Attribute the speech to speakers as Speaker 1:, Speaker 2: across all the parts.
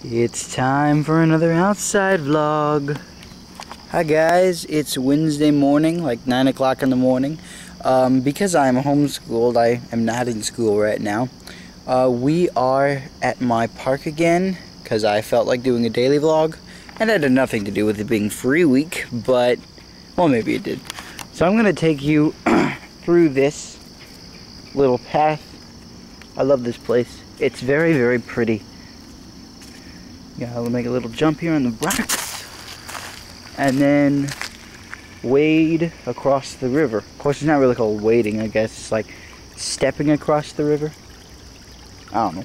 Speaker 1: It's time for another outside vlog. Hi guys, it's Wednesday morning, like 9 o'clock in the morning. Because I'm homeschooled, I am not in school right now. We are at my park again, because I felt like doing a daily vlog. And that had nothing to do with it being free week, but, well, maybe it did. So I'm going to take you through this little path. I love this place. It's very, very pretty. Yeah, I'll make a little jump here on the rocks and then wade across the river. Of course, it's not really called wading, I guess. It's like stepping across the river. I don't know.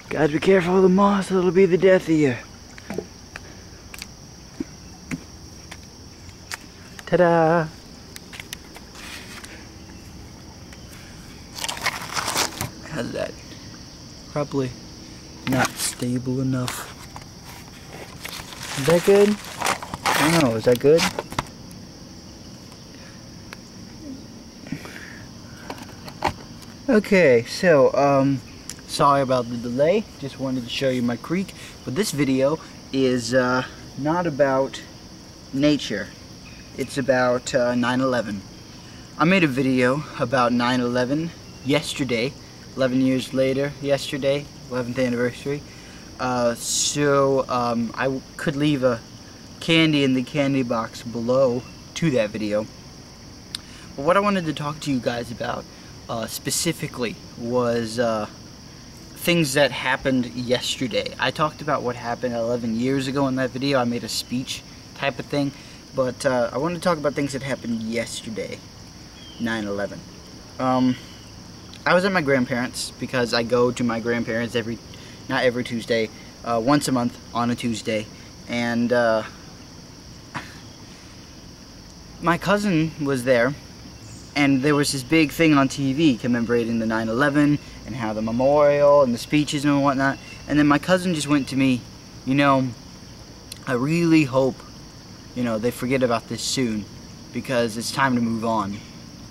Speaker 1: Gotta be careful of the moss, it'll be the death of you. Ta-da! How's that? Probably not stable enough. Is that good? I don't know, is that good? Okay, so, sorry about the delay. Just wanted to show you my creek. But this video is not about nature. It's about 9/11. I made a video about 9/11 yesterday, 11 years later, yesterday. 11th anniversary. I could leave a candy in the candy box below to that video. But what I wanted to talk to you guys about specifically was things that happened yesterday. I talked about what happened 11 years ago in that video. I made a speech type of thing. But I wanted to talk about things that happened yesterday, 9/11. I was at my grandparents' because I go to my grandparents not every Tuesday, once a month on a Tuesday, and my cousin was there, and there was this big thing on TV commemorating the 9/11 and how the memorial and the speeches and whatnot, and then my cousin just went to me, you know, I really hope, you know, they forget about this soon, because it's time to move on.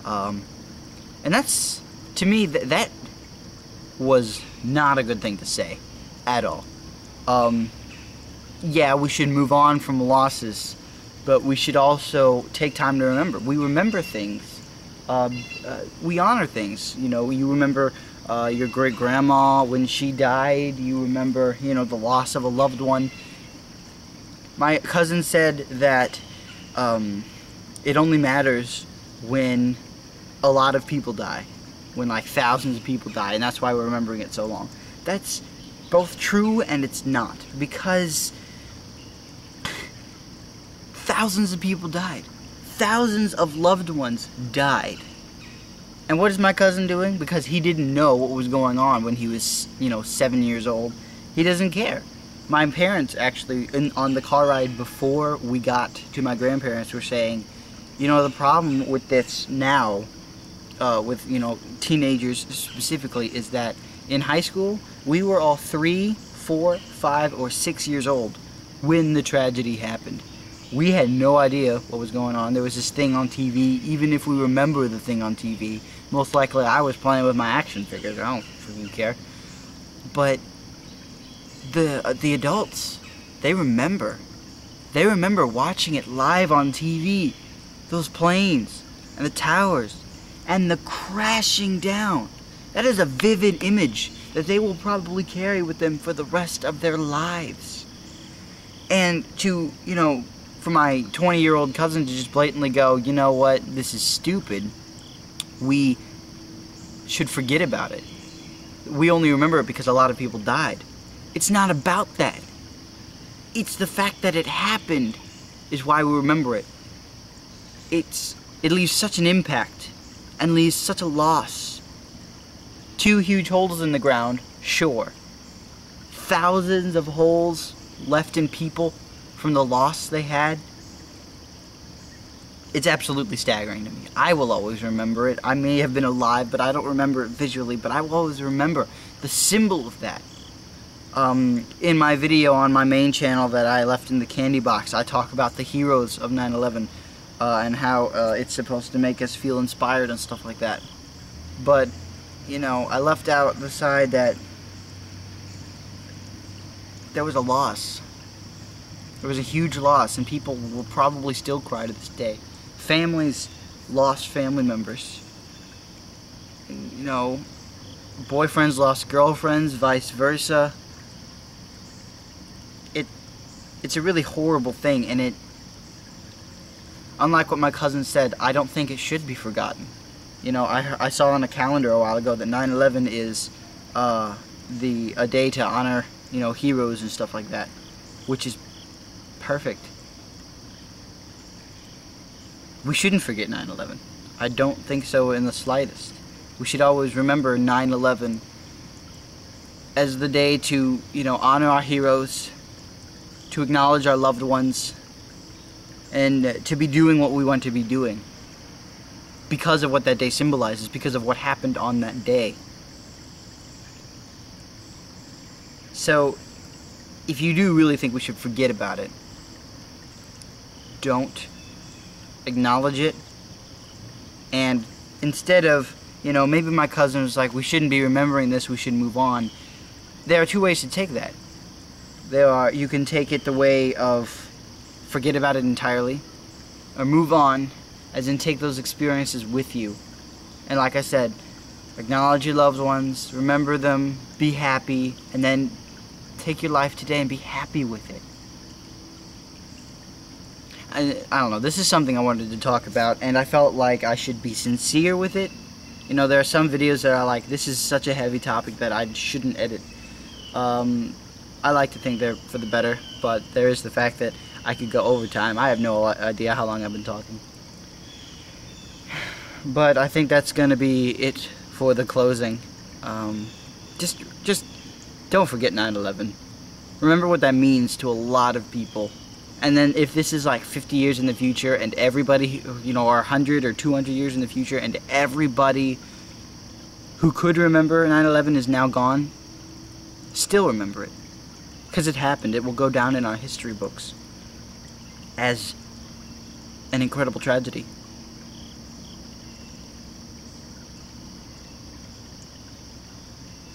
Speaker 1: And that's, to me, that was not a good thing to say at all. Yeah, we should move on from losses, but we should also take time to remember. We remember things. We honor things. You know, you remember your great-grandma when she died. You remember, you know, the loss of a loved one. My cousin said that it only matters when a lot of people die. When like thousands of people die, and that's why we're remembering it so long. That's both true and it's not, because thousands of people died. Thousands of loved ones died. And what is my cousin doing? Because he didn't know what was going on when he was, you know, 7 years old. He doesn't care. My parents actually, on the car ride before we got to my grandparents, were saying, you know, the problem with this now, with, you know, teenagers specifically, is that in high school we were all 3, 4, 5, or 6 years old when the tragedy happened. We had no idea what was going on. There was this thing on TV. Even if we remember the thing on TV, most likely I was playing with my action figures. I don't freaking care. But the adults, they remember watching it live on TV, those planes and the towers and the crashing down. That is a vivid image that they will probably carry with them for the rest of their lives. And to, you know, for my 20-year-old cousin to just blatantly go, you know what, this is stupid, we should forget about it. We only remember it because a lot of people died. It's not about that. It's the fact that it happened is why we remember it. It leaves such an impact and leaves such a loss. 2 huge holes in the ground, sure. Thousands of holes left in people from the loss they had. It's absolutely staggering to me. I will always remember it. I may have been alive, but I don't remember it visually, but I will always remember the symbol of that. In my video on my main channel that I left in the candy box, I talk about the heroes of 9/11 and how it's supposed to make us feel inspired and stuff like that. But, you know, I left out the side that there was a loss. There was a huge loss, and people will probably still cry to this day. Families lost family members. And, you know, boyfriends lost girlfriends, vice versa. It's a really horrible thing, and it, unlike what my cousin said, I don't think it should be forgotten. You know, I saw on a calendar a while ago that 9/11 is a day to honor, you know, heroes and stuff like that, which is perfect. We shouldn't forget 9/11. I don't think so in the slightest. We should always remember 9/11 as the day to, you know, honor our heroes, to acknowledge our loved ones, and to be doing what we want to be doing because of what that day symbolizes, because of what happened on that day. So, if you do really think we should forget about it, don't. Acknowledge it. And instead of, you know, maybe my cousin was like, we shouldn't be remembering this, we should move on. There are two ways to take that. You can take it the way of forget about it entirely, or move on, as in take those experiences with you. And like I said, acknowledge your loved ones, remember them, be happy, and then take your life today and be happy with it. I don't know, this is something I wanted to talk about, and I felt like I should be sincere with it. You know, there are some videos that are like, this is such a heavy topic that I shouldn't edit. I like to think they're for the better, but there is the fact that I could go overtime. I have no idea how long I've been talking. But I think that's going to be it for the closing. Just don't forget 9/11. Remember what that means to a lot of people. And then if this is like 50 years in the future and everybody, you know, or 100 or 200 years in the future and everybody who could remember 9/11 is now gone, still remember it. Because it happened. It will go down in our history books as an incredible tragedy.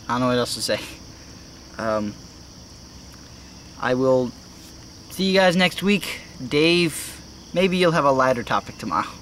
Speaker 1: I don't know what else to say. I will see you guys next week. Dave, maybe you'll have a lighter topic tomorrow.